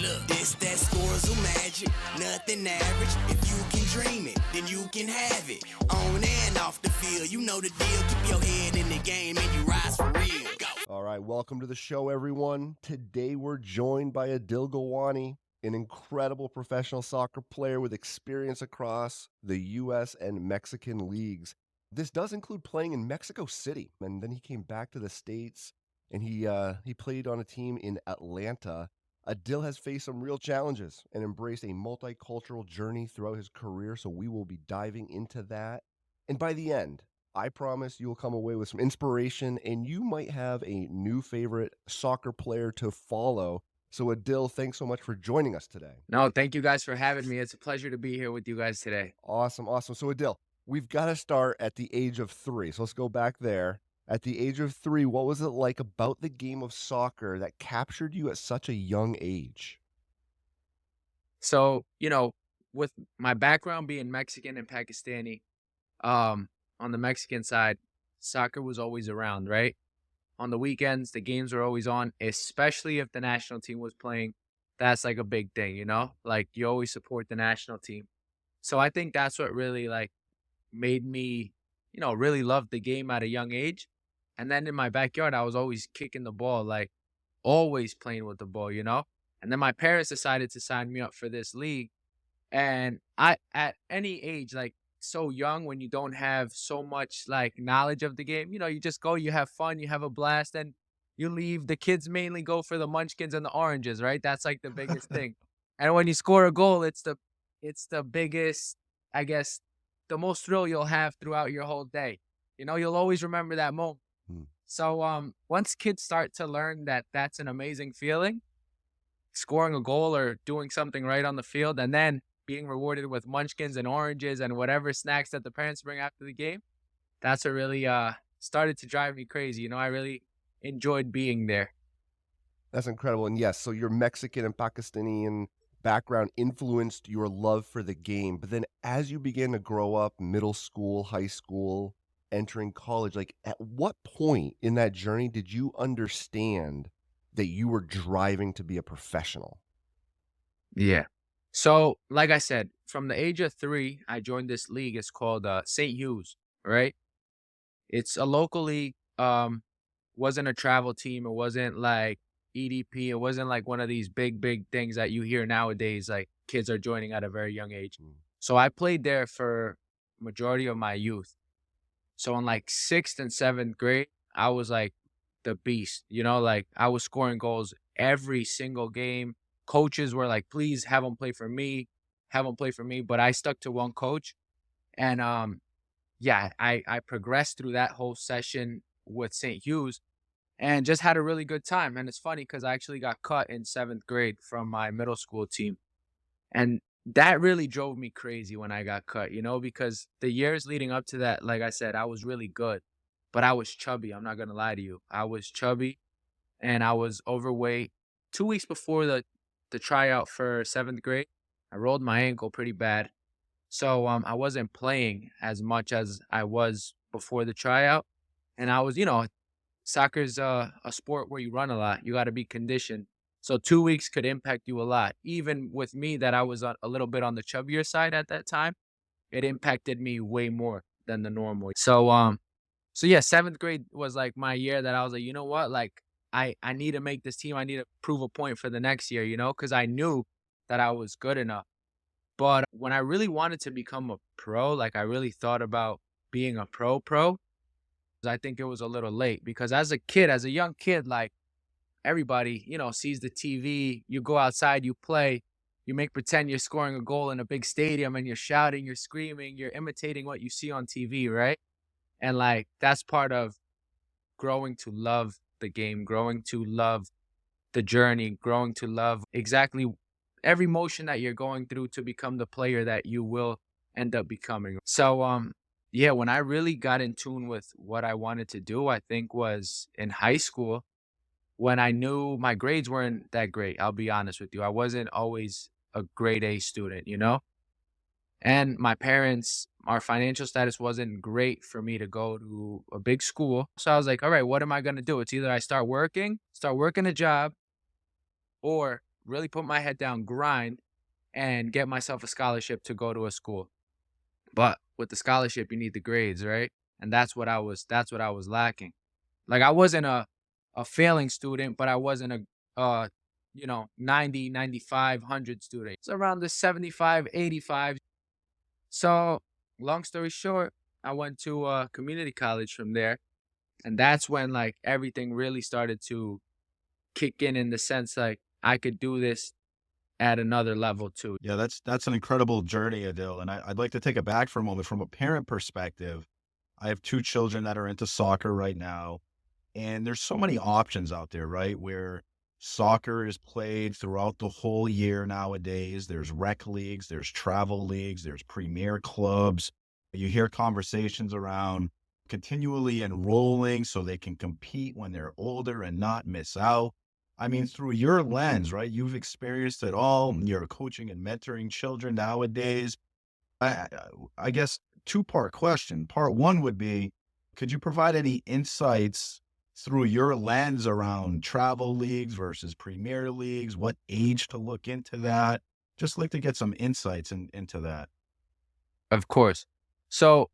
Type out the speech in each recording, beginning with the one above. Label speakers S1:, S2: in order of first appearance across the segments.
S1: Look, this that Scorezle magic, nothing average. If you can dream it, then you can have it. On and off the field, you know the deal. Keep your head in the game and you rise for real. Go.
S2: All right, welcome to the show, everyone. Today we're joined by Adil Gowani, an incredible professional soccer player with experience across the U.S. and Mexican leagues. This does include playing in Mexico City, and then he came back to the States, and he played on a team in Atlanta. Adil has faced some real challenges and embraced a multicultural journey throughout his career, so we will be diving into that. And by the end, I promise you will come away with some inspiration, and you might have a new favorite soccer player to follow. So Adil, thanks so much for joining us today.
S3: No, thank you guys for having me. It's a pleasure to be here with you guys today.
S2: Awesome. So Adil, we've got to start at the age of 3. So let's go back there. At the age of 3, what was it like about the game of soccer that captured you at such a young age?
S3: So, with my background being Mexican and Pakistani, on the Mexican side, soccer was always around, right? On the weekends, the games were always on, especially if the national team was playing. That's like a big thing, Like you always support the national team. So I think that's what really made me, really love the game at a young age. And then in my backyard, I was always kicking the ball, always playing with the ball, And then my parents decided to sign me up for this league. And at any age, so young, when you don't have so much knowledge of the game, you just go, you have fun, you have a blast, and you leave. The kids mainly go for the munchkins and the oranges, right? That's the biggest thing. And when you score a goal, it's the biggest, I guess, the most thrill you'll have throughout your whole day. You'll always remember that moment. So once kids start to learn that that's an amazing feeling, scoring a goal or doing something right on the field, and then being rewarded with munchkins and oranges and whatever snacks that the parents bring after the game, that's what really started to drive me crazy. I really enjoyed being there.
S2: That's incredible. And yes, so your Mexican and Pakistani background influenced your love for the game. But then as you began to grow up, middle school, high school, entering college, at what point in that journey did you understand that you were driving to be a professional?
S3: Yeah. So, like I said, from the age of 3, I joined this league. It's called St. Hugh's, right? It's a local league. Wasn't a travel team. It wasn't like EDP. It wasn't like one of these big things that you hear nowadays, like kids are joining at a very young age. So I played there for majority of my youth. So in 6th and 7th grade, I was the beast, I was scoring goals every single game. Coaches were like, please have him play for me. But I stuck to one coach. And I progressed through that whole session with St. Hugh's and just had a really good time. And it's funny because I actually got cut in 7th grade from my middle school team. And that really drove me crazy when I got cut, because the years leading up to that, like I said, I was really good, but I was chubby. I'm not going to lie to you. I was chubby and I was overweight. 2 weeks before the tryout for 7th grade, I rolled my ankle pretty bad. So I wasn't playing as much as I was before the tryout. And I was, soccer's a sport where you run a lot. You got to be conditioned. So 2 weeks could impact you a lot. Even with me that I was a little bit on the chubbier side at that time, it impacted me way more than the normal. So yeah, 7th grade was my year that I was like, you know what? I need to make this team. I need to prove a point for the next year, because I knew that I was good enough. But when I really wanted to become a pro, I really thought about being a pro, I think it was a little late because as a young kid, everybody, sees the TV, you go outside, you play, you make pretend you're scoring a goal in a big stadium and you're shouting, you're screaming, you're imitating what you see on TV, right? And that's part of growing to love the game, growing to love the journey, growing to love exactly every motion that you're going through to become the player that you will end up becoming. So, when I really got in tune with what I wanted to do, I think was in high school when I knew my grades weren't that great. I'll be honest with you. I wasn't always a grade A student, And my parents, our financial status wasn't great for me to go to a big school. So I was like, all right, what am I going to do? It's either I start working a job, or really put my head down, grind, and get myself a scholarship to go to a school. But with the scholarship, you need the grades, right? And that's what I was lacking. Like I wasn't a failing student, but I wasn't a 90, 95, 100 student. It's around the 75, 85. So, long story short, I went to community college from there, and that's when like everything really started to kick in the sense like I could do this at another level too.
S4: Yeah, that's an incredible journey, Adil. And I'd like to take it back for a moment from a parent perspective. I have two children that are into soccer right now, and there's so many options out there, right? Where soccer is played throughout the whole year nowadays. There's rec leagues, there's travel leagues, there's premier clubs. You hear conversations around continually enrolling so they can compete when they're older and not miss out. I mean, through your lens, right? You've experienced it all. You're coaching and mentoring children nowadays. I, I guess two-part question. Part one would be, could you provide any insights through your lens around travel leagues versus premier leagues? What age to look into that? Just like to get some insights into that.
S3: Of course. So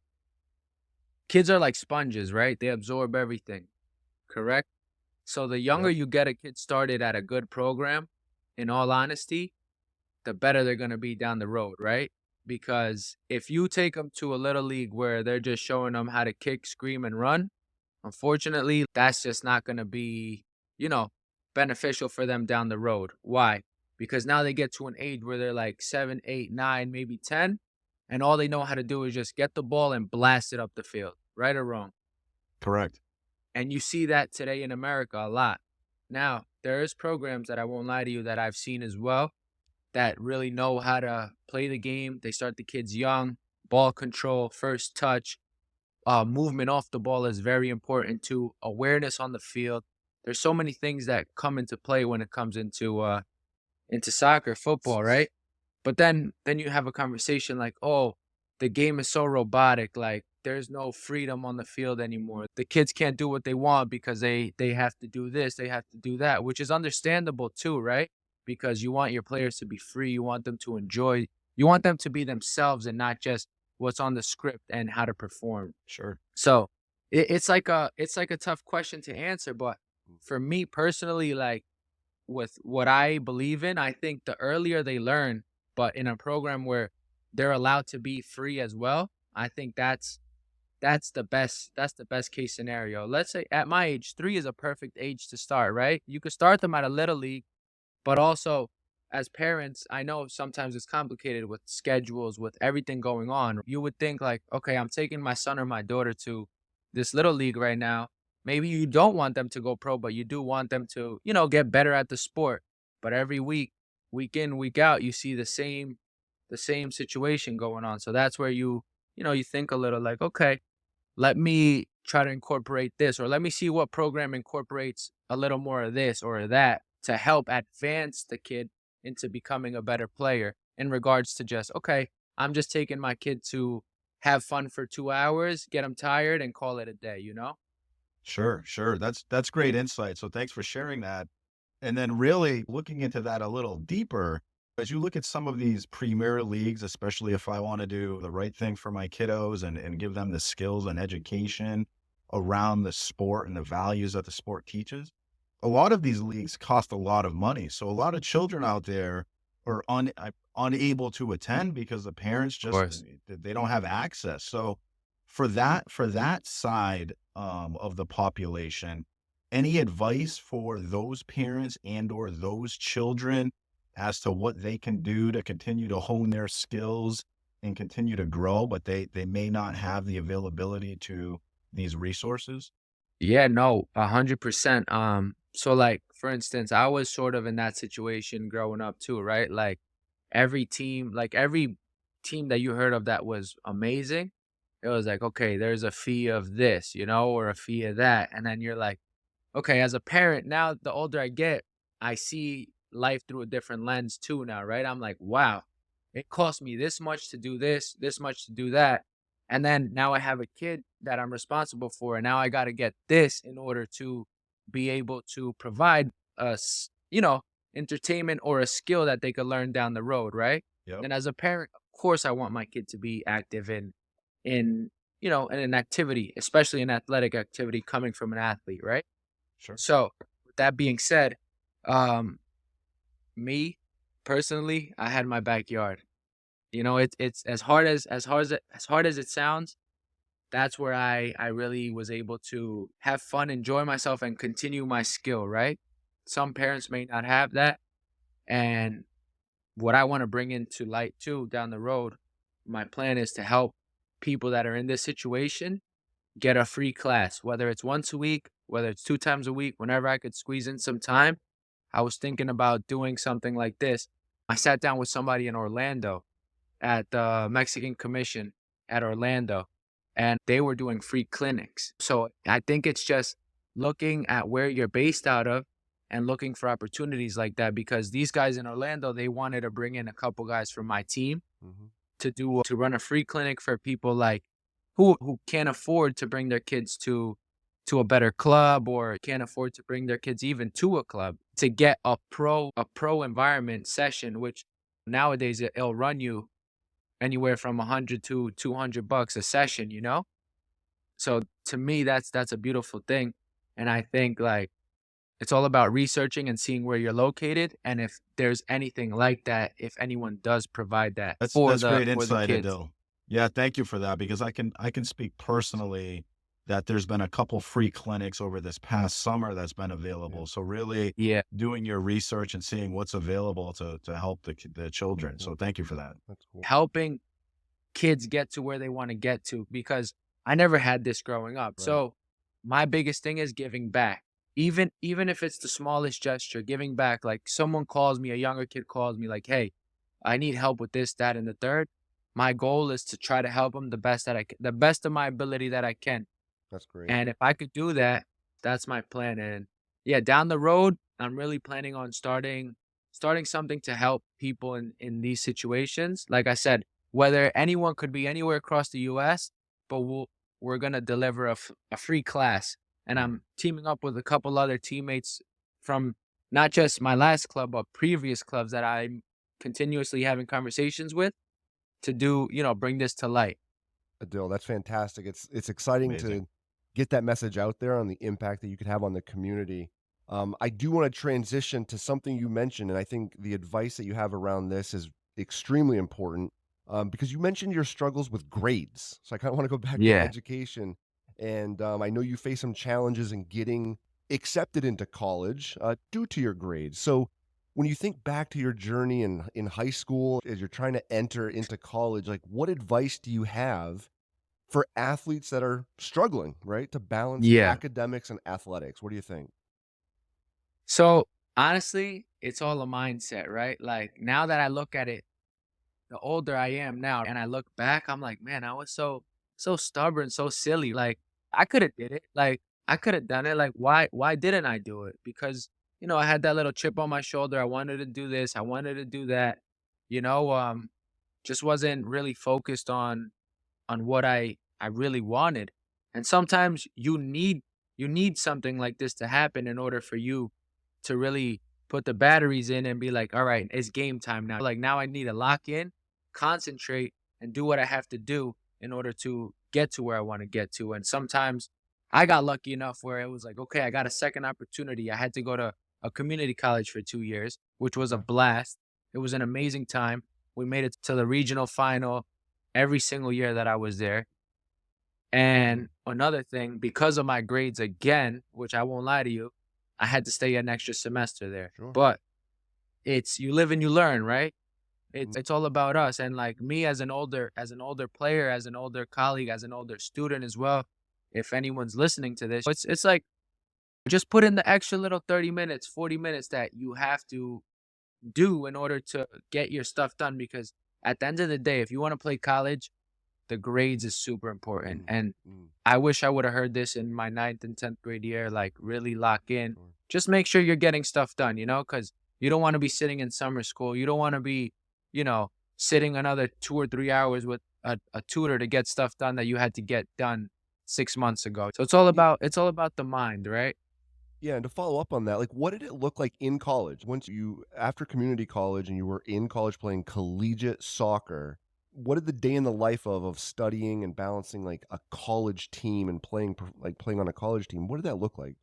S3: kids are like sponges, right? They absorb everything, correct? So the younger
S4: Yep.
S3: you get a kid started at a good program, in all honesty, the better they're going to be down the road, right? Because if you take them to a little league where they're just showing them how to kick, scream, and run, unfortunately, that's just not going to be, you know, beneficial for them down the road. Why? Because now they get to an age where they're like 7, 8, 9, maybe 10, and all they know how to do is just get the ball and blast it up the field, right or wrong.
S4: Correct.
S3: And you see that today in America a lot. Now, there is programs that I won't lie to you that I've seen as well that really know how to play the game. They start the kids young, ball control, first touch, movement off the ball is very important too. Awareness on the field. There's so many things that come into play when it comes into soccer, football, right? But then you have a conversation like, oh, the game is so robotic. Like there's no freedom on the field anymore. The kids can't do what they want because they have to do this, they have to do that, which is understandable too, right? Because you want your players to be free, you want them to enjoy, you want them to be themselves and not just what's on the script and how to perform.
S4: Sure.
S3: So it's like a tough question to answer, but for me personally, like with what I believe in, I think the earlier they learn, but in a program where they're allowed to be free as well, I think that's the best case scenario. Let's say at my age, 3 is a perfect age to start, right? You could start them at a little league, but also as parents, I know sometimes it's complicated with schedules, with everything going on. You would think like, okay, I'm taking my son or my daughter to this little league right now. Maybe you don't want them to go pro, but you do want them to, get better at the sport. But every week, week in, week out, you see the same situation going on. So that's where you think a little like, okay, let me try to incorporate this, or let me see what program incorporates a little more of this or that to help advance the kid into becoming a better player in regards to just, okay, I'm just taking my kid to have fun for 2 hours, get him tired, and call it a day.
S4: Sure. Sure. That's great insight. So thanks for sharing that. And then really looking into that a little deeper, as you look at some of these premier leagues, especially if I want to do the right thing for my kiddos and give them the skills and education around the sport and the values that the sport teaches, a lot of these leagues cost a lot of money. So a lot of children out there are unable to attend because the parents
S3: Of course.
S4: just, they don't have access. So for that side of the population, any advice for those parents and or those children as to what they can do to continue to hone their skills and continue to grow, but they may not have the availability to these resources?
S3: Yeah, no, 100%. So like for instance, I was sort of in that situation growing up too, right? Like every team that you heard of that was amazing, it was like, okay, there's a fee of this, or a fee of that. And then you're like, okay, as a parent, now the older I get, I see life through a different lens too now, right? I'm like, wow, it cost me this much to do this much to do that. And then now I have a kid that I'm responsible for, and now I got to get this in order to be able to provide us, entertainment or a skill that they could learn down the road, right?
S4: Yep.
S3: And as a parent, of course, I want my kid to be active in in an activity, especially an athletic activity coming from an athlete, right?
S4: Sure.
S3: So, with that being said, me personally, I had my backyard. It's as hard as it sounds. That's where I really was able to have fun, enjoy myself, and continue my skill, right? Some parents may not have that. And what I want to bring into light too down the road, my plan is to help people that are in this situation get a free class, whether it's once a week, whether it's 2 times a week, whenever I could squeeze in some time. I was thinking about doing something like this. I sat down with somebody in Orlando at the Mexican Commission at Orlando, and they were doing free clinics. So I think it's just looking at where you're based out of and looking for opportunities like that, because these guys in Orlando, they wanted to bring in a couple guys from my team to run a free clinic for people like who can't afford to bring their kids to a better club, or can't afford to bring their kids even to a club, to get a pro environment session, which nowadays it'll run you anywhere from $100 to $200 a session, So to me, that's a beautiful thing. And I think like it's all about researching and seeing where you're located, and if there's anything like that, if anyone does provide that
S4: That's
S3: for
S4: great
S3: the
S4: insight,
S3: kids.
S4: Adil. Yeah, thank you for that, because I can speak personally that there's been a couple free clinics over this past summer that's been available. So really
S3: Yeah.
S4: doing your research and seeing what's available to help the children. So thank you for that.
S2: That's cool.
S3: Helping kids get to where they want to get to, because I never had this growing up.
S2: Right.
S3: So my biggest thing is giving back. Even if it's the smallest gesture, giving back. Like someone calls me, a younger kid calls me like, hey, I need help with this, that, and the third. My goal is to try to help them the best of my ability that I can.
S2: That's great.
S3: And if I could do that, that's my plan. And yeah, down the road, I'm really planning on starting something to help people in these situations. Like I said, whether anyone could be anywhere across the U.S., but we're going to deliver a free class. And I'm teaming up with a couple other teammates from not just my last club, but previous clubs that I'm continuously having conversations with to do, bring this to light.
S2: Adil, that's fantastic. It's exciting
S4: Amazing.
S2: to get that message out there on the impact that you could have on the community. I do want to transition to something you mentioned, and I think the advice that you have around this is extremely important, because you mentioned your struggles with grades. So I kind of want to go back to
S3: Yeah.
S2: education, and I know you face some challenges in getting accepted into college due to your grades. So when you think back to your journey in high school, as you're trying to enter into college, like what advice do you have for athletes that are struggling, right, to balance
S3: Yeah.
S2: academics and athletics? What do you think?
S3: So honestly, it's all a mindset, right? Like now that I look at it, the older I am now, and I look back, I'm like, man, I was so stubborn, so silly. Like I could have did it. Like I could have done it. Like why didn't I do it? Because I had that little chip on my shoulder. I wanted to do this. I wanted to do that. You know, just wasn't really focused on what I really wanted. And sometimes you need something like this to happen in order for you to really put the batteries in and be like, all right, it's game time now. Like now I need to lock in, concentrate, and do what I have to do in order to get to where I want to get to. And sometimes I got lucky enough where it was like, okay, I got a second opportunity. I had to go to a community college for 2 years, which was a blast. It was an amazing time. We made it to the regional final every single year that I was there. And another thing, because of my grades again, which I won't lie to you, I had to stay an extra semester there.
S2: Sure.
S3: But it's you live and you learn, right? It's all about us. And like me as an older player, as an older colleague, as an older student as well, if anyone's listening to this, it's like just put in the extra little 30 minutes, 40 minutes that you have to do in order to get your stuff done. Because at the end of the day, if you want to play college, the grades is super important. And I wish I would have heard this in my 9th and 10th grade year, like really lock in.
S2: Sure.
S3: Just make sure you're getting stuff done, because you don't want to be sitting in summer school. You don't want to be, sitting another 2 or 3 hours with a tutor to get stuff done that you had to get done 6 months ago. So it's all about the mind, right?
S2: Yeah, and to follow up on that, like what did it look like in college? Once you after community college and you were in college playing collegiate soccer, what did the day in the life of studying and balancing like a college team and playing on a college team, what did that look like?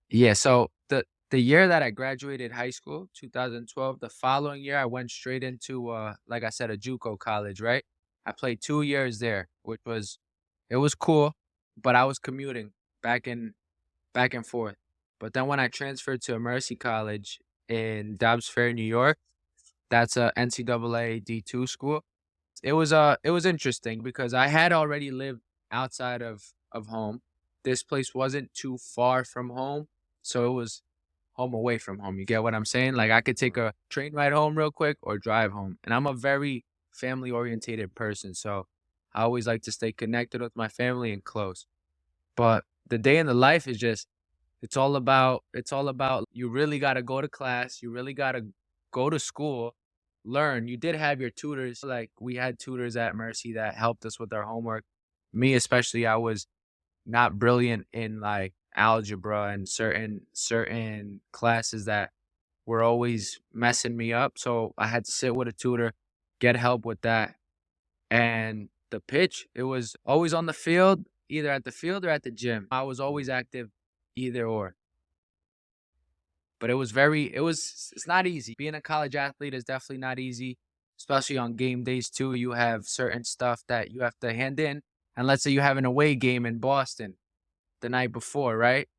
S3: Yeah, so the year that I graduated high school, 2012, the following year I went straight into like I said, a JUCO college, right? I played 2 years there, which was it was cool, but I was commuting back and back and forth. But then when I transferred to a Mercy College in Dobbs Ferry, New York, that's a NCAA D2 school. It was interesting because I had already lived outside of home. This place wasn't too far from home, so it was home away from home. You get what I'm saying? Like I could take a train ride home real quick or drive home. And I'm a very family orientated person, so I always like to stay connected with my family and close. But the day in the life is just it's all about you really got to go to class, you really got to go to school, learn. You did have your tutors, like we had tutors at Mercy that helped us with our homework. Me especially, I was not brilliant in like algebra and certain classes that were always messing me up. So I had to sit with a tutor, get help with that. And the pitch, it was always on the field, either at the field or at the gym. I was always active either or. But it's not easy. Being a college athlete is definitely not easy, especially on game days too. You have certain stuff that you have to hand in. And let's say you have an away game in Boston the night before, right?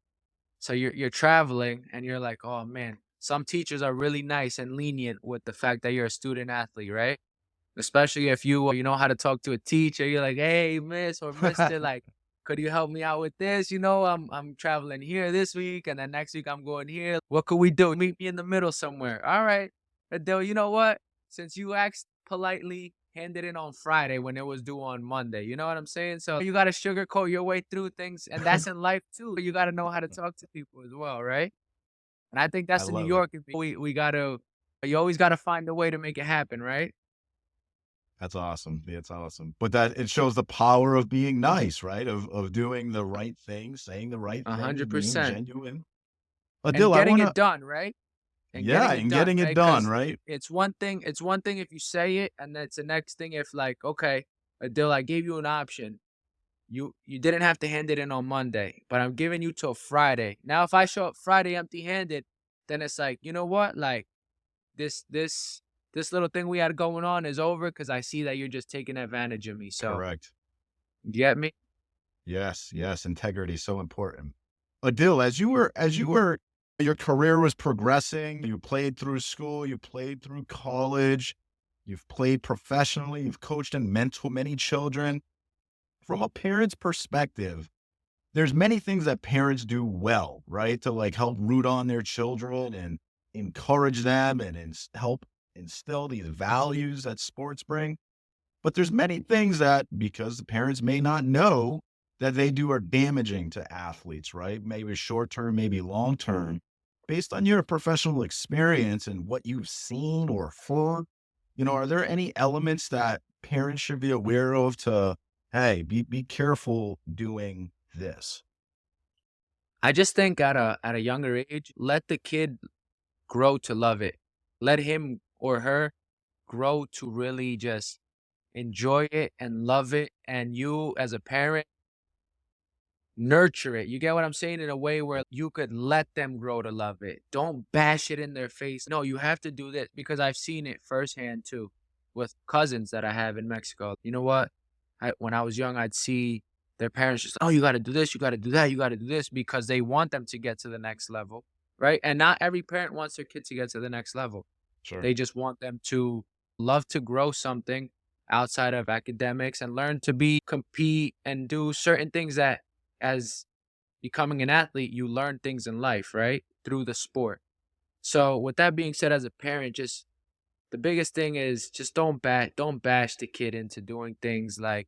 S3: So you're traveling and you're like, oh man, some teachers are really nice and lenient with the fact that you're a student athlete, right? Especially if you know how to talk to a teacher, you're like, hey, miss or mister, like, could you help me out with this? I'm traveling here this week, and then next week I'm going here. What could we do? Meet me in the middle somewhere. All right, Adil, you know what? Since you asked politely, hand it in on Friday when it was due on Monday. You know what I'm saying? So you got to sugarcoat your way through things, and that's in life too. You got to know how to talk to people as well, right? And I think
S4: I
S3: that's in New
S4: love it.
S3: York. We gotta, you always gotta find a way to make it happen, right?
S4: That's awesome. It's awesome. But that it shows the power of being nice, right? Of doing the right thing, saying the right
S3: A
S4: things,
S3: hundred
S4: being
S3: percent.
S4: genuine.
S3: And
S4: Adil, I
S3: getting
S4: wanna
S3: it done, right? And
S4: yeah,
S3: getting it
S4: and
S3: done,
S4: getting it
S3: right?
S4: done,
S3: Because
S4: right?
S3: it's one thing if you say it, and that's the next thing if like, okay, Adil, I gave you an option. You didn't have to hand it in on Monday, but I'm giving you till Friday. Now, if I show up Friday empty-handed, then it's like, you know what? Like this this this little thing we had going on is over because I see that you're just taking advantage of me. So
S4: Correct.
S3: you get me?
S4: Yes, yes, integrity is so important. Adil, as you were your career was progressing, you played through school, you played through college, you've played professionally, you've coached and mentored many children. From a parent's perspective, there's many things that parents do well, right? To like help root on their children and encourage them and help instill these values that sports bring. But there's many things that, because the parents may not know, that they do are damaging to athletes, right? Maybe short term, maybe long term. Based on your professional experience and what you've seen or heard, are there any elements that parents should be aware of to, hey, be careful doing this?
S3: I just think at a younger age, let the kid grow to love it. Let him or her grow to really just enjoy it and love it. And you as a parent, nurture it. You get what I'm saying? In a way where you could let them grow to love it. Don't bash it in their face. No, you have to do this because I've seen it firsthand too with cousins that I have in Mexico. You know what? When I was young, I'd see their parents just, oh, you got to do this, you got to do that, you got to do this because they want them to get to the next level, right? And not every parent wants their kid to get to the next level.
S4: Sure.
S3: They just want them to love to grow something outside of academics and learn to compete and do certain things that as becoming an athlete, you learn things in life, right? Through the sport. So with that being said, as a parent, just the biggest thing is just don't bash the kid into doing things like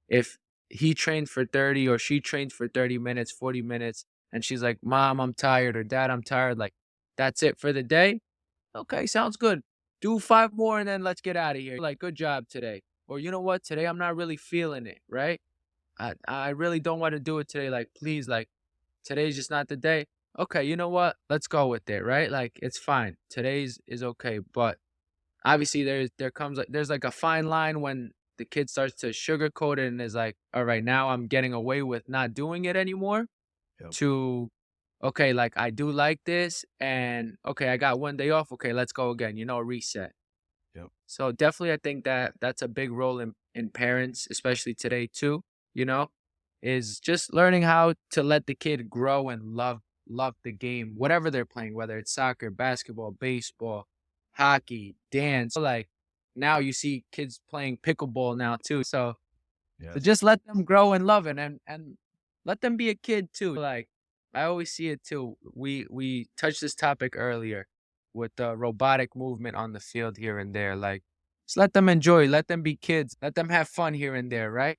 S3: if he trained for 30 or she trains for 30 minutes, 40 minutes, and she's like, Mom, I'm tired, or Dad, I'm tired, like that's it for the day. Okay, sounds good. Do 5 more and then let's get out of here. Like, good job today. Or you know what? Today I'm not really feeling it, right? I really don't want to do it today. Like, please, like, today's just not the day. okay, you know what? Let's go with it, right? Like it's fine. Today's is okay, but obviously there's like a fine line when the kid starts to sugarcoat it and is like, all right, now I'm getting away with not doing it anymore.
S4: Yep.
S3: To okay, like I do like this, and okay, I got one day off. Okay, let's go again. Reset.
S4: Yep.
S3: So definitely, I think that that's a big role in parents, especially today too. You know, is just learning how to let the kid grow and love the game, whatever they're playing, whether it's soccer, basketball, baseball, hockey, dance. Like now you see kids playing pickleball now too. So
S4: Yes.
S3: just let them grow and love it, and let them be a kid too. Like I always see it too. We touched this topic earlier with the robotic movement on the field here and there. Like just let them enjoy, let them be kids, let them have fun here and there, right?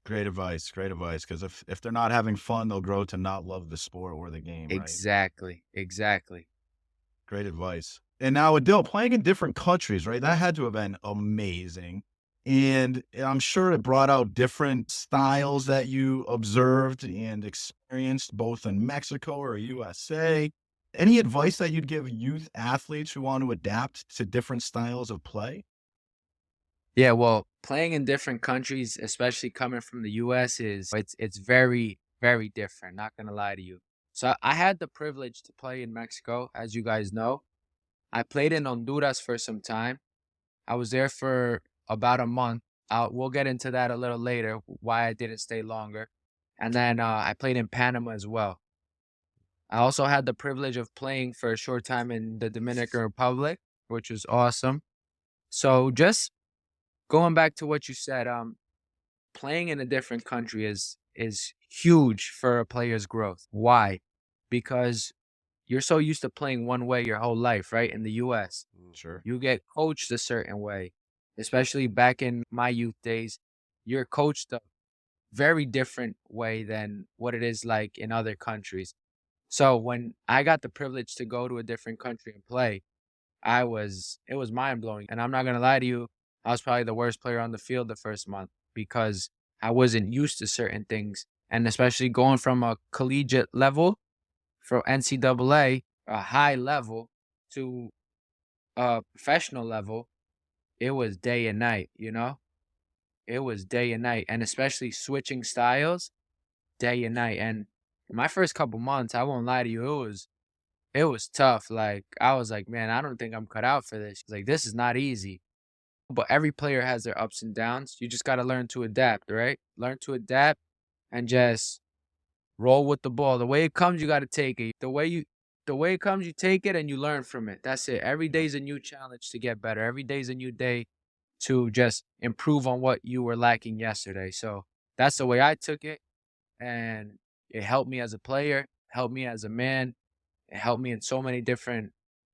S4: Great advice. Great advice. Because if they're not having fun, they'll grow to not love the sport or the game, right?
S3: Exactly. Exactly.
S4: Great advice. And now, Adil, playing in different countries, right? That had to have been amazing. And I'm sure it brought out different styles that you observed and experienced both in Mexico or USA. Any advice that you'd give youth athletes who want to adapt to different styles of play?
S3: Yeah, well, playing in different countries, especially coming from the US, it's very, very different, not gonna lie to you. So I had the privilege to play in Mexico, as you guys know. I played in Honduras for some time. I was there for about a month. We'll get into that a little later, why I didn't stay longer. And then I played in Panama as well. I also had the privilege of playing for a short time in the Dominican Republic, which was awesome. So just going back to what you said, playing in a different country is huge for a player's growth. Why? Because you're so used to playing one way your whole life, right? In the US,
S4: Sure.
S3: you get coached a certain way, especially back in my youth days. You're coached a very different way than what it is like in other countries. So when I got the privilege to go to a different country and play, it was mind blowing. And I'm not gonna lie to you, I was probably the worst player on the field the first month because I wasn't used to certain things. And especially going from a collegiate level, from NCAA, a high level, to a professional level, it was day and night, you know? It was day and night. And especially switching styles, day and night. And my first couple months, I won't lie to you, it was tough. Like I was like, man, I don't think I'm cut out for this. Like this is not easy. But every player has their ups and downs. You just got to learn to adapt, right? Learn to adapt and just roll with the ball. The way it comes, you got to take it. The way it comes, you take it and you learn from it. That's it. Every day's a new challenge to get better. Every day's a new day to just improve on what you were lacking yesterday. So that's the way I took it, and it helped me as a player, helped me as a man. It helped me in so many different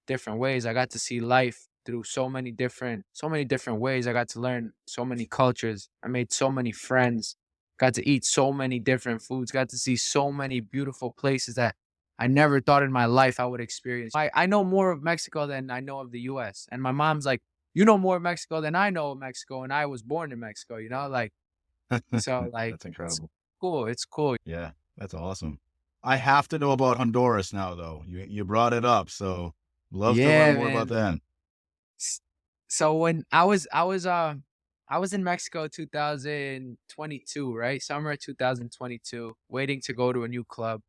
S3: ways. I got to see life through so many different ways. I got to learn so many cultures. I made so many friends. Got to eat so many different foods. Got to see so many beautiful places that I never thought in my life I would experience. I know more of Mexico than I know of the US. And my mom's like, you know more of Mexico than I know of Mexico, and I was born in Mexico, like so like
S4: That's
S3: it's
S4: incredible.
S3: cool. It's cool.
S4: Yeah, that's awesome. I have to know about Honduras now, though. You brought it up, so love to learn
S3: Yeah,
S4: more about
S3: man.
S4: that.
S3: S- So when I was in Mexico 2022, right? Summer of 2022, waiting to go to a new club.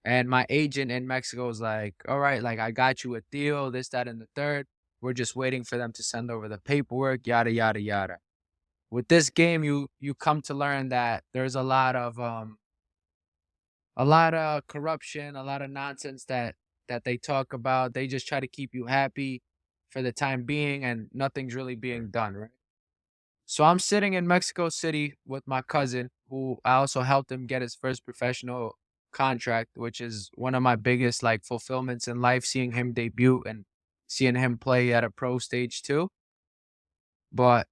S3: And my agent in Mexico was like, all right, like I got you a deal, this, that, and the third. We're just waiting for them to send over the paperwork, yada, yada, yada. With this game, you come to learn that there's a lot of corruption, a lot of nonsense that they talk about. They just try to keep you happy for the time being, and nothing's really being done, right? So I'm sitting in Mexico City with my cousin, who I also helped him get his first professional contract, which is one of my biggest like fulfillments in life, seeing him debut and seeing him play at a pro stage too. But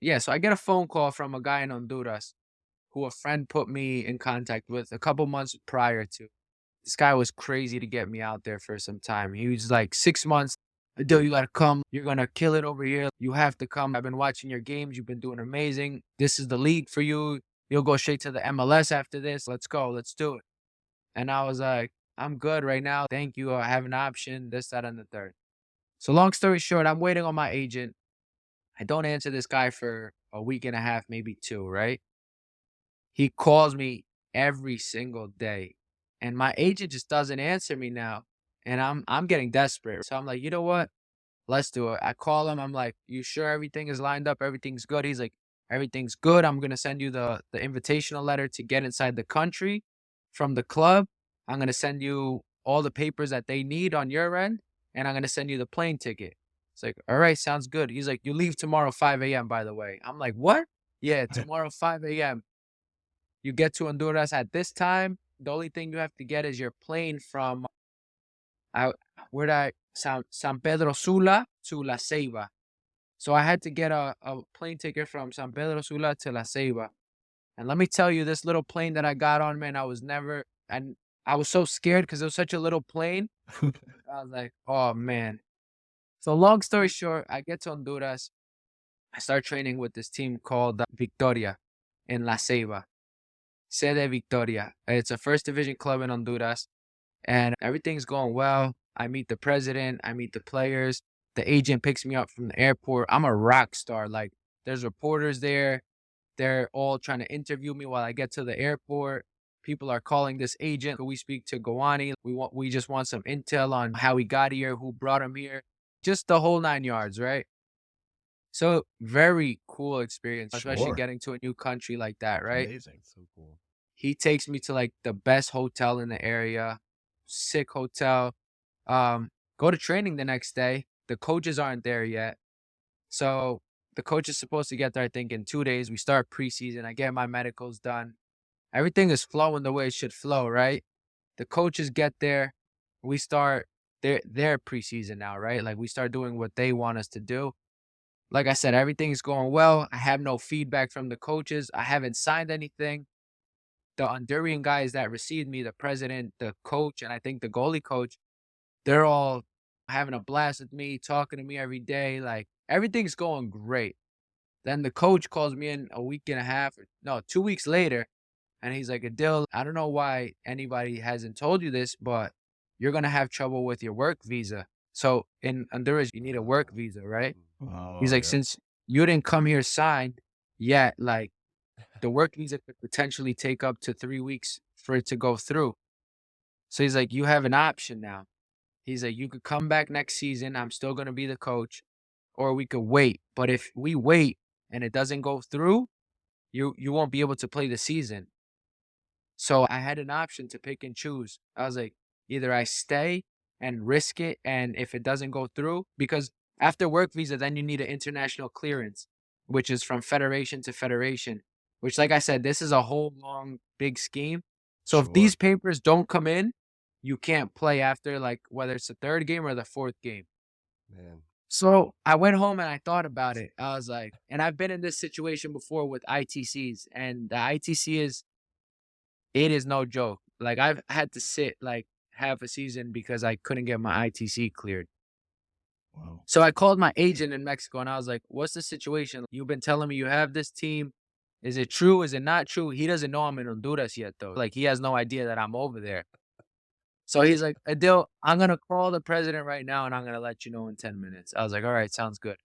S3: yeah, so I get a phone call from a guy in Honduras who a friend put me in contact with a couple months prior to. This guy was crazy to get me out there for some time. He was like 6 months. Adil, you gotta come. You're gonna kill it over here. You have to come. I've been watching your games. You've been doing amazing. This is the league for you. You'll go straight to the MLS after this. Let's go. Let's do it. And I was like, I'm good right now. Thank you. I have an option, this, that, and the third. So long story short, I'm waiting on my agent. I don't answer this guy for a week and a half, maybe 2, right? He calls me every single day. And my agent just doesn't answer me now. And I'm getting desperate. So I'm like, you know what? Let's do it. I call him. I'm like, you sure everything is lined up? Everything's good? He's like, everything's good. I'm gonna send you the invitational letter to get inside the country from the club. I'm gonna send you all the papers that they need on your end, and I'm gonna send you the plane ticket. It's like, all right, sounds good. He's like, you leave tomorrow 5 a.m., by the way. I'm like, what? Yeah, tomorrow 5 a.m. You get to Honduras at this time. The only thing you have to get is your plane from I where I San Pedro Sula to La Ceiba. So I had to get a plane ticket from San Pedro Sula to La Ceiba. And let me tell you, this little plane that I got on, man, and I was so scared because it was such a little plane. I was like, oh man. So long story short, I get to Honduras. I start training with this team called Victoria in La Ceiba. Sede Victoria. It's a first division club in Honduras. And everything's going well. I meet the president. I meet the players. The agent picks me up from the airport. I'm a rock star. Like, there's reporters there. They're all trying to interview me while I get to the airport. People are calling this agent. We speak to Gowani. We just want some intel on how he got here, who brought him here. Just the whole 9 yards, right? So very cool experience, especially
S4: Sure.
S3: getting to a new country like that, right?
S4: Amazing.
S2: So cool.
S3: He takes me to like the best hotel in the area, sick hotel. Go to training the next day. The coaches aren't there yet. So the coach is supposed to get there, I think, in 2 days. We start preseason. I get my medicals done. Everything is flowing the way it should flow, right? The coaches get there. We start their preseason now, right? Like, we start doing what they want us to do. Like I said, everything's going well. I have no feedback from the coaches. I haven't signed anything. The Honduran guys that received me, the president, the coach, and I think the goalie coach, they're all having a blast with me, talking to me every day. Like, everything's going great. Then the coach calls me in a week and a half, no, 2 weeks later, and he's like, Adil, I don't know why anybody hasn't told you this, but you're going to have trouble with your work visa. So in Honduras, you need a work visa, right?
S4: Oh,
S3: He's like,
S4: yeah.
S3: since you didn't come here signed yet, like, the work visa could potentially take up to 3 weeks for it to go through. So he's like, you have an option now. He's like, you could come back next season. I'm still going to be the coach, or we could wait. But if we wait and it doesn't go through, you won't be able to play the season. So I had an option to pick and choose. I was like, either I stay and risk it, and if it doesn't go through, because after work visa, then you need an international clearance, which is from federation to federation, which, like I said, this is a whole long, big scheme. So if
S4: Sure.
S3: these papers don't come in, you can't play after, like, whether it's the third game or the fourth game.
S2: Man.
S3: So I went home and I thought about it. I was like, and I've been in this situation before with ITCs, and the ITC it is no joke. Like, I've had to sit like half a season because I couldn't get my ITC cleared.
S4: Wow.
S3: So I called my agent in Mexico and I was like, what's the situation? You've been telling me you have this team. Is it true? Is it not true? He doesn't know I'm in Honduras yet, though. Like, he has no idea that I'm over there. So he's like, Adil, I'm going to call the president right now and I'm going to let you know in 10 minutes. I was like, all right, sounds good.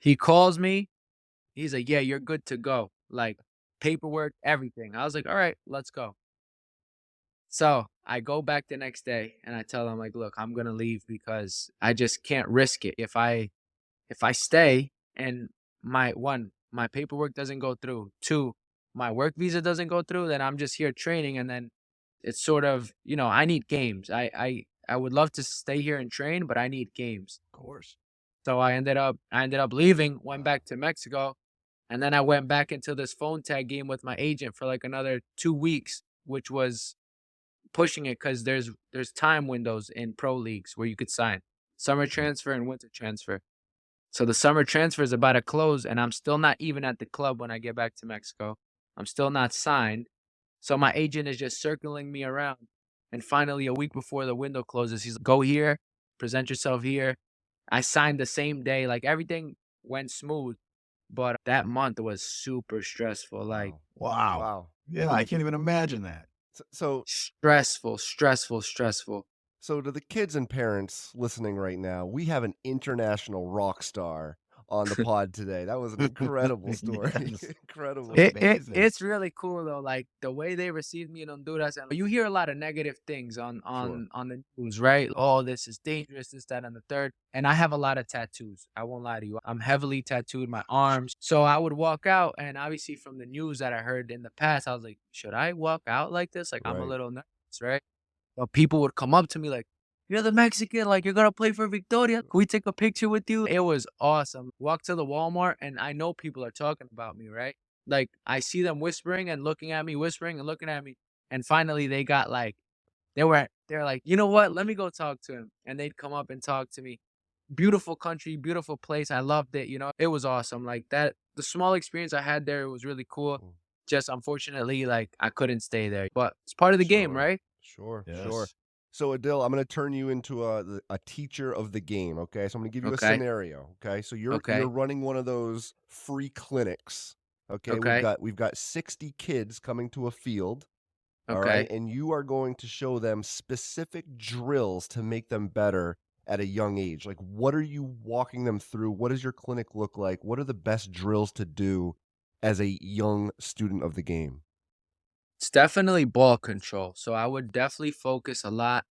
S3: He calls me. He's like, yeah, you're good to go. Like, paperwork, everything. I was like, all right, let's go. So I go back the next day and I tell him, like, look, I'm going to leave because I just can't risk it. If I stay and my paperwork doesn't go through, 2, my work visa doesn't go through, then I'm just here training, and then it's sort of, I need games. I would love to stay here and train, but I need games.
S4: Of course.
S3: So I ended up leaving, went back to Mexico, and then I went back into this phone tag game with my agent for like another 2 weeks, which was pushing it because there's time windows in pro leagues where you could sign summer transfer and winter transfer. So the summer transfer is about to close, and I'm still not even at the club when I get back to Mexico. I'm still not signed. So my agent is just circling me around. And finally, a week before the window closes, he's like, go here, present yourself here. I signed the same day. Like, everything went smooth. But that month was super stressful. Like,
S4: Wow.
S2: Wow.
S4: Yeah, I can't even imagine that.
S2: So
S3: Stressful.
S2: So, to the kids and parents listening right now, we have an international rock star on the pod today. That was an incredible story.
S4: Yes.
S2: Incredible
S4: It's
S2: story.
S4: amazing.
S3: It's really cool though, like the way they received me in Honduras, and you hear a lot of negative things on
S2: Sure.
S3: the news, right? Oh, this is dangerous, this, that, and the third. And I have a lot of tattoos. I won't lie to you. I'm heavily tattooed, my arms. So I would walk out, and obviously from the news that I heard in the past, I was like, should I walk out like this? Like I'm a
S2: Right.
S3: little nervous, right? But people would come up to me like, you're the Mexican, like you're gonna play for Victoria. Can we take a picture with you? It was awesome. Walk to the Walmart and I know people are talking about me, right? Like I see them whispering and looking at me, whispering and looking at me. And finally they got like, they're like, you know what? Let me go talk to him. And they'd come up and talk to me. Beautiful country, beautiful place. I loved it. It was awesome. Like that, the small experience I had there was really cool.
S2: Mm.
S3: Just unfortunately, like I couldn't stay there. But it's part of the game,
S2: Sure.
S3: right?
S2: Sure.
S4: Yes.
S2: So, Adil, I'm going to turn you into a teacher of the game. Okay, so I'm going to give you a
S3: Okay.
S2: scenario. Okay, so you're
S3: Okay.
S2: running one of those free clinics. Okay,
S3: Okay.
S2: we've got 60 kids coming to a field. All
S3: Okay.
S2: right, and you are going to show them specific drills to make them better at a young age. Like, what are you walking them through? What does your clinic look like? What are the best drills to do as a young student of the game?
S3: It's definitely ball control. So I would definitely focus a lot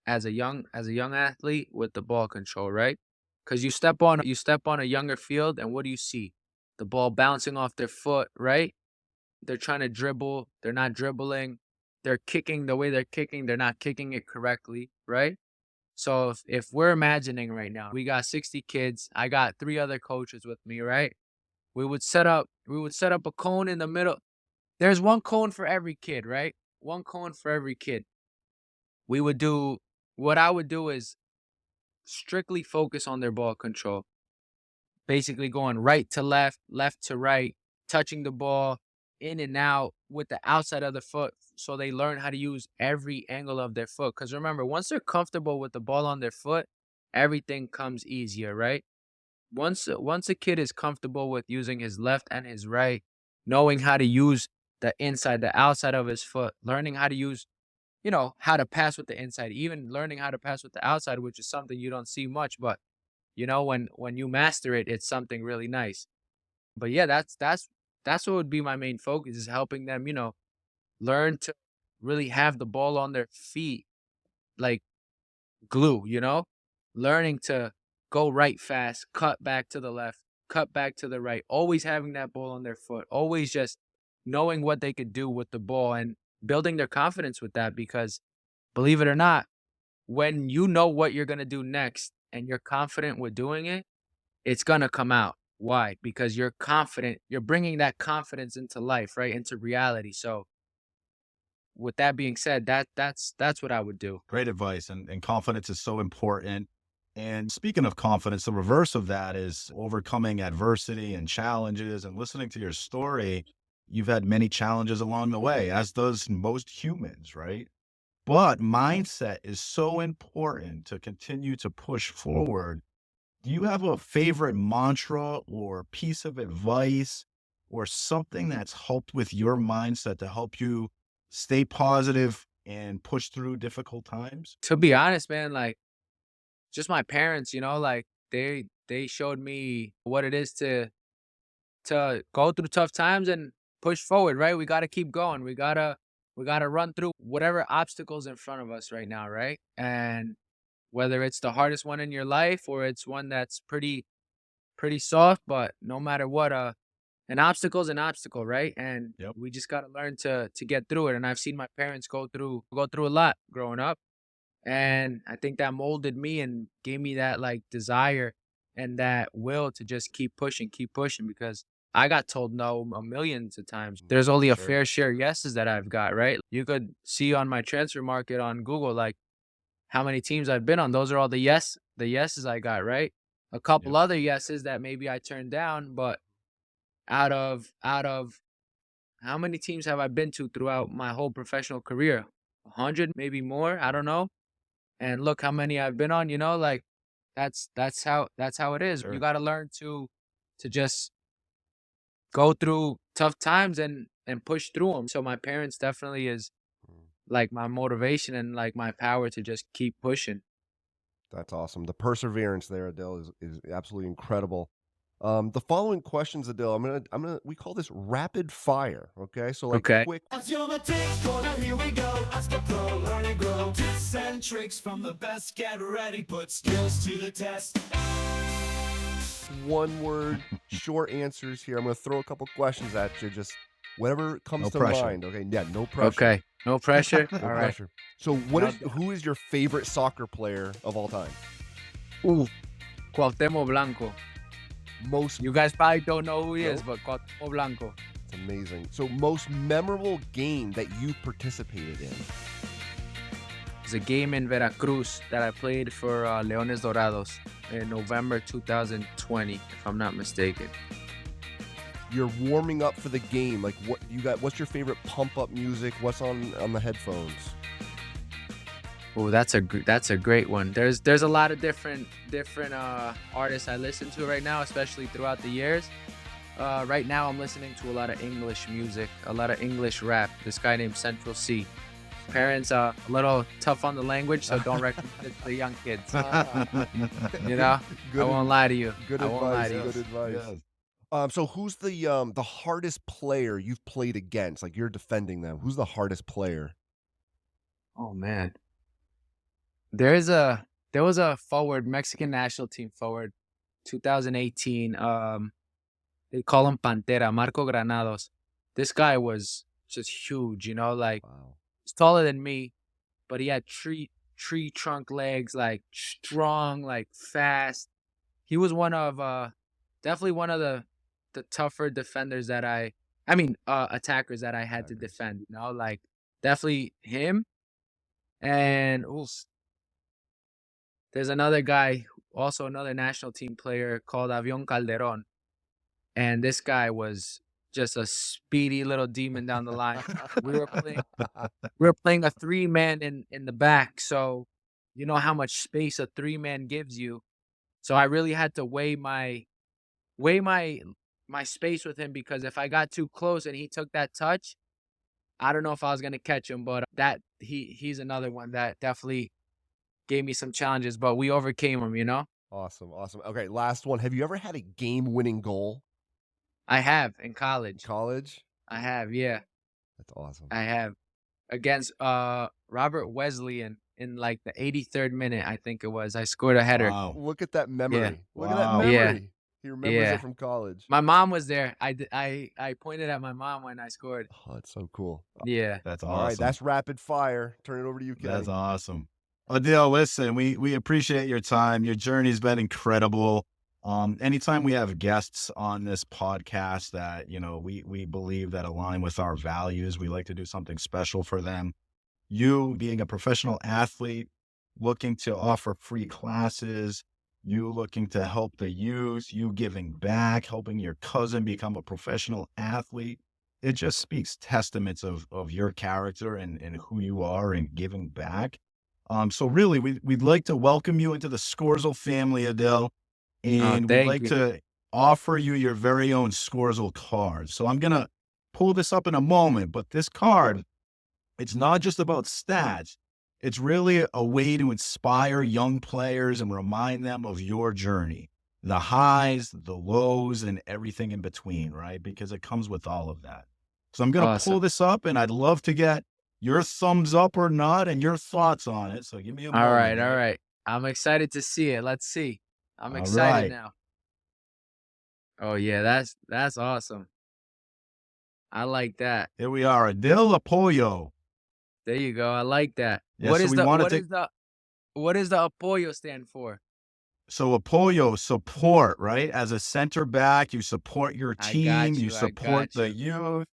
S3: as a young athlete with the ball control, right? Because you step on a younger field and what do you see? The ball bouncing off their foot, right? They're trying to dribble, they're not dribbling. They're kicking the way they're kicking, they're not kicking it correctly, right? So if we're imagining right now, we got 60 kids, I got 3 other coaches with me, right? We would set up a cone in the middle. There's one cone for every kid, right? One cone for every kid. We would do what I would do is strictly focus on their ball control. Basically going right to left, left to right, touching the ball in and out with the outside of the foot so they learn how to use every angle of their foot. Because remember, once they're comfortable with the ball on their foot, everything comes easier, right? Once a kid is comfortable with using his left and his right, knowing how to use the inside, the outside of his foot, learning how to use, how to pass with the inside, even learning how to pass with the outside, which is something you don't see much, but when you master it, it's something really nice. But yeah, that's what would be my main focus is helping them, learn to really have the ball on their feet like glue, learning to go right fast, cut back to the left, cut back to the right, always having that ball on their foot, always just knowing what they could do with the ball and building their confidence with that. Because believe it or not, when you know what you're going to do next and you're confident with doing it, it's going to come out. Why? Because you're confident. You're bringing that confidence into life, right? Into reality. So with that being said, that's what I would do.
S4: Great advice. And confidence is so important. And speaking of confidence, the reverse of that is overcoming adversity and challenges. And listening to your story, you've had many challenges along the way, as does most humans, right? But mindset is so important to continue to push forward. Do you have a favorite mantra or piece of advice or something that's helped with your mindset to help you stay positive and push through difficult times?
S3: To be honest, man, like just my parents, like they showed me what it is to go through tough times and push forward, right? We got to keep going. We got to run through whatever obstacles in front of us right now, right? And whether it's the hardest one in your life or it's one that's pretty soft, but no matter what, an obstacle is an obstacle, right? And
S4: Yep.
S3: we just got to learn to get through it. And I've seen my parents go through a lot growing up. And I think that molded me and gave me that like desire and that will to just keep pushing because I got told no a millions of times. There's only a
S4: Sure.
S3: fair share yeses that I've got, right? You could see on my transfer market on Google, like how many teams I've been on. Those are all the yeses I got, right? A couple
S4: Yep.
S3: other yeses that maybe I turned down, but out of how many teams have I been to throughout my whole professional career? 100, maybe more. I don't know. And look how many I've been on. Like that's how it is.
S4: Sure.
S3: You got to learn to just go through tough times and push through them. So my parents definitely is like my motivation and like my power to just keep pushing.
S2: That's awesome. The perseverance there, Adil, is absolutely incredible. The following questions, Adil, we call this rapid fire. Okay, so like
S3: Okay.
S2: quick.
S1: Here we go. Ask a pro, learn and grow. Tips and tricks from the best. Get ready, put skills to the test.
S2: One word, short answers here. I'm going to throw a couple questions at you. Just whatever comes
S4: No
S2: to
S4: pressure.
S2: mind. Okay. Yeah. No pressure.
S3: Okay. No pressure.
S2: No
S3: All right.
S2: pressure. So who is your favorite soccer player of all time?
S3: Ooh, Cuauhtémoc Blanco.
S2: Most.
S3: You guys probably don't know who he is,
S2: Nope.
S3: but Cuauhtémoc Blanco.
S2: It's amazing. So most memorable game that you participated in?
S3: It's a game in Veracruz that I played for Leones Dorados in November 2020, if I'm not mistaken.
S2: You're warming up for the game. Like what you got? What's your favorite pump up music? What's on the headphones?
S3: Oh, that's a great one. There's a lot of different artists I listen to right now, especially throughout the years. Right now, I'm listening to a lot of English music, a lot of English rap. This guy named Central C. Parents are a little tough on the language, so don't recommend it to the young kids. You know, I won't lie to you.
S2: Good
S3: I won't lie
S2: advice.
S3: to you.
S2: Good advice.
S4: Yes.
S2: So who's the hardest player you've played against? Like you're defending them. Who's the hardest player?
S3: Oh man, there was a forward, Mexican national team forward, 2018. They call him Pantera, Marco Granados. This guy was just huge, you know, like
S2: Wow.
S3: he's taller than me, but he had tree trunk legs, like strong, like fast. He was definitely one of the tougher defenders that attackers that I had to defend, you know, like definitely him. And there's another guy, also another national team player called Avion Calderon. And this guy was just a speedy little demon down the line. We were playing a 3-man in the back. So you know how much space a 3-man gives you. So I really had to weigh my space with him, because if I got too close and he took that touch, I don't know if I was gonna catch him. But he's another one that definitely gave me some challenges, but we overcame him, you know?
S2: Awesome. Okay, last one. Have you ever had a game-winning goal
S3: I have in
S2: in
S3: college.
S2: college?
S3: I have, yeah.
S2: That's awesome.
S3: I have. Against Robert Wesleyan in like the 83rd minute, I think it was. I scored a header.
S4: Wow.
S2: Look at that memory. Look at that
S4: Wow.
S2: memory.
S3: Yeah.
S2: He remembers
S3: Yeah.
S2: it from college.
S3: My mom was there. I pointed at my mom when I scored.
S2: Oh, that's so cool.
S3: Yeah.
S4: That's
S2: All right,
S4: awesome.
S2: that's rapid fire. Turn it over to you, Kenny.
S4: That's awesome. Adil, listen, we appreciate your time. Your journey's been incredible. Anytime we have guests on this podcast that, you know, we believe that align with our values, we like to do something special for them. You being a professional athlete, looking to offer free classes, you looking to help the youth, you giving back, helping your cousin become a professional athlete. It just speaks testaments of your character and who you are and giving back. So really, we'd like to welcome you into the Scorezle family, Adil, and we'd
S3: thank
S4: like
S3: you.
S4: to offer you your very own Scorezle card. So I'm going to pull this up in a moment, but this card, it's not just about stats. It's really a way to inspire young players and remind them of your journey, the highs, the lows, and everything in between, right? Because it comes with all of that. So I'm going to
S3: Awesome.
S4: pull this up, and I'd love to get your thumbs up or not and your thoughts on it. So give me a moment.
S3: All right.
S4: here.
S3: I'm excited to see it. Let's see. I'm
S4: All
S3: excited
S4: right.
S3: now. Oh yeah, that's awesome. I like that.
S4: Here we are, Adil Apoyo.
S3: There you go. I like that.
S4: Yeah,
S3: What
S4: so
S3: is
S4: we
S3: the
S4: wanna
S3: what
S4: take-
S3: is the what does the apoyo stand for?
S4: So Apoyo, support, right? As a center back, you support your
S3: I
S4: team,
S3: got
S4: you
S3: you, I
S4: support
S3: got
S4: the youth.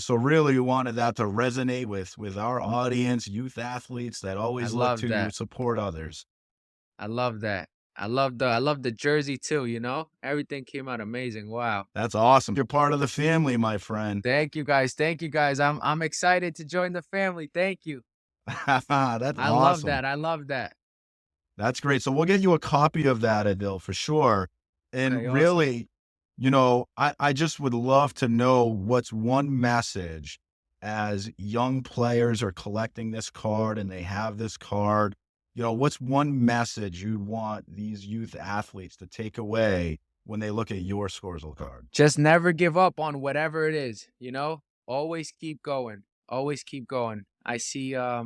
S4: So really we wanted that to resonate with our audience, youth athletes that always look
S3: love
S4: to
S3: that.
S4: support others.
S3: I love that. I love the jersey too, you know? Everything came out amazing. Wow.
S4: That's awesome. You're part of the family, my friend.
S3: Thank you guys. I'm excited to join the family. Thank you.
S4: That's
S3: I
S4: awesome.
S3: love that.
S4: That's great. So we'll get you a copy of that, Adil, for sure. And
S3: Okay, awesome.
S4: really, you know, I just would love to know what's one message as young players are collecting this card and they have this card, what's one message you want these youth athletes to take away when they look at your Scorezle card?
S3: Just never give up on whatever it is, always keep going, always keep going. I see a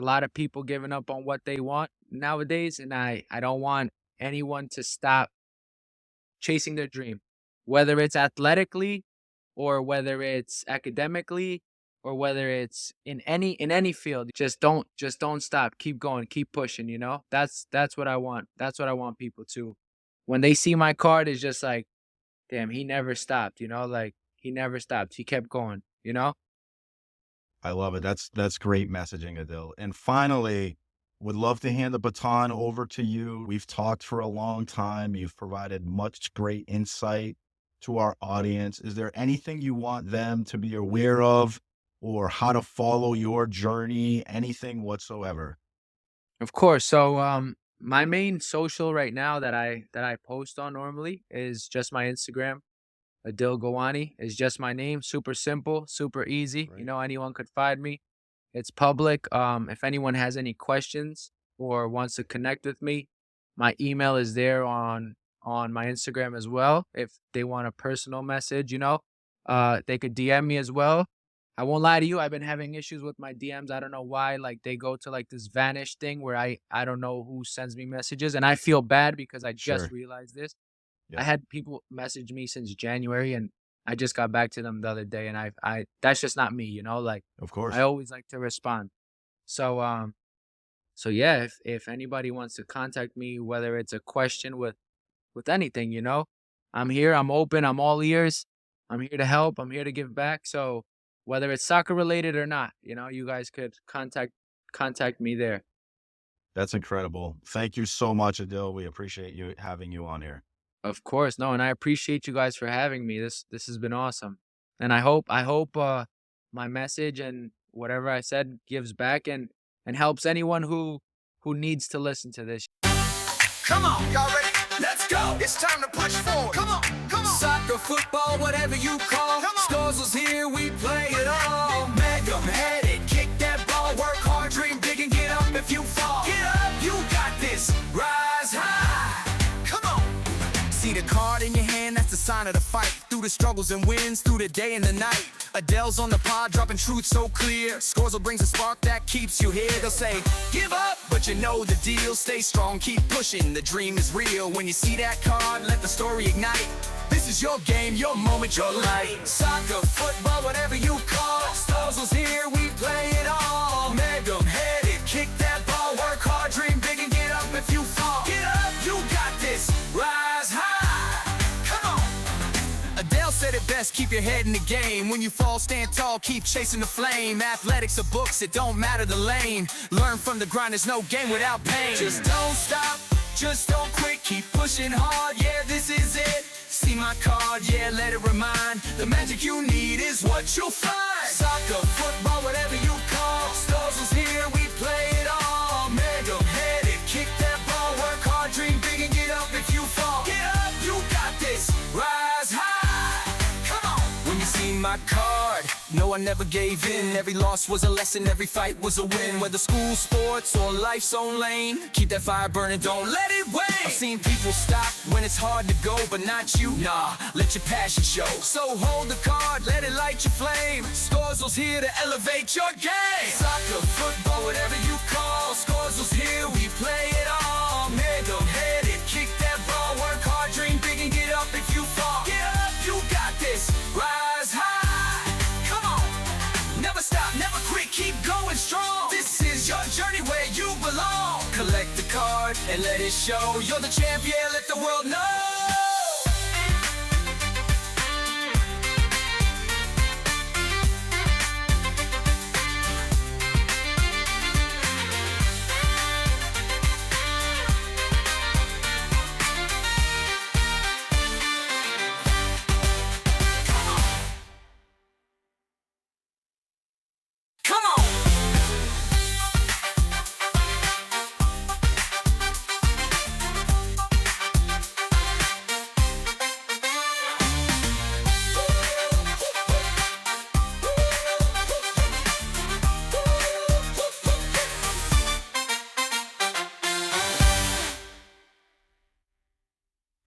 S3: lot of people giving up on what they want nowadays, and I don't want anyone to stop chasing their dream, whether it's athletically or whether it's academically or whether it's in any field. Just don't stop. Keep going, keep pushing, That's what I want. That's what I want people to. When they see my card, it's just like, damn, he never stopped, like he never stopped. He kept going,
S4: I love it. That's great messaging, Adil. And finally, would love to hand the baton over to you. We've talked for a long time. You've provided much great insight to our audience. Is there anything you want them to be aware of, or how to follow your journey, anything whatsoever?
S3: Of course. So my main social right now that I post on normally is just my Instagram. Adil Gowani is just my name. Super simple, super easy.
S2: Right.
S3: Anyone could find me. It's public. If anyone has any questions or wants to connect with me, my email is there on my Instagram as well. If they want a personal message, they could DM me as well. I won't lie to you. I've been having issues with my DMs. I don't know why. Like, they go to like this vanish thing where I don't know who sends me messages, and I feel bad because I just realized this.
S4: Yeah.
S3: I had people message me since January, and I just got back to them the other day, and I that's just not me, like,
S4: Of course.
S3: I always like to respond. So yeah, if anybody wants to contact me, whether it's a question with anything, I'm here, I'm open, I'm all ears. I'm here to help, I'm here to give back. So whether it's soccer related or not, you guys could contact me there.
S4: That's incredible. Thank you so much, Adil. We appreciate having you on here.
S3: Of course. No, and I appreciate you guys for having me. This has been awesome. And I hope my message and whatever I said gives back and helps anyone who needs to listen to this.
S1: Come on, y'all ready? Let's go. It's time to push forward. Come on. Soccer, football, whatever you call. Scorezle's here, we play it all. Make 'em head it, kick that ball, work hard, dream big and get up if you fall. Get up, you got this. Rise high. Come on. See the card in your hand, that's the sign of the fight. Through the struggles and wins, through the day and the night. Adele's on the pod, dropping truth so clear. Scorezle brings a spark that keeps you here. They'll say, give up, but you know the deal. Stay strong, keep pushing, the dream is real. When you see that card, let the story ignite. This is your game, your moment, your light. Soccer, football, whatever you call. Scorezle's here, we play it all. Make 'em head it, kick that ball, work hard, dream big and get up if you fall. Get up, you got this, rise high. Come on. Adele said it best, keep your head in the game. When you fall, stand tall, keep chasing the flame. Athletics are books, it don't matter the lane. Learn from the grind, there's no game without pain. Just don't stop, just don't quit, keep pushing hard, yeah, this is it. See my card, yeah, let it remind. The magic you need is what you'll find. Soccer, football, whatever you call. Scorezle's here, we play it all. Make 'em head it, kick that ball, work hard, dream big and get up if you fall. Get up, you got this, rise high. Come on. When you see my card, no, I never gave in. Every loss was a lesson, every fight was a win. Whether school, sports, or life's own lane, keep that fire burning, don't let it wane. I've seen people stop when it's hard to go, but not you. Nah, let your passion show. So hold the card, let it light your flame. Scorezle's here to elevate your game. Soccer, football, whatever you call. Scorezle's here, we play it all. Make 'em head it, kick that ball, work hard, dream big and get up if you fall. Get up, you got this, rise high. Come on, never stop, never quit, keep going strong. This is your journey where you belong. Collect the card and let it show. You're the champion, let the world know.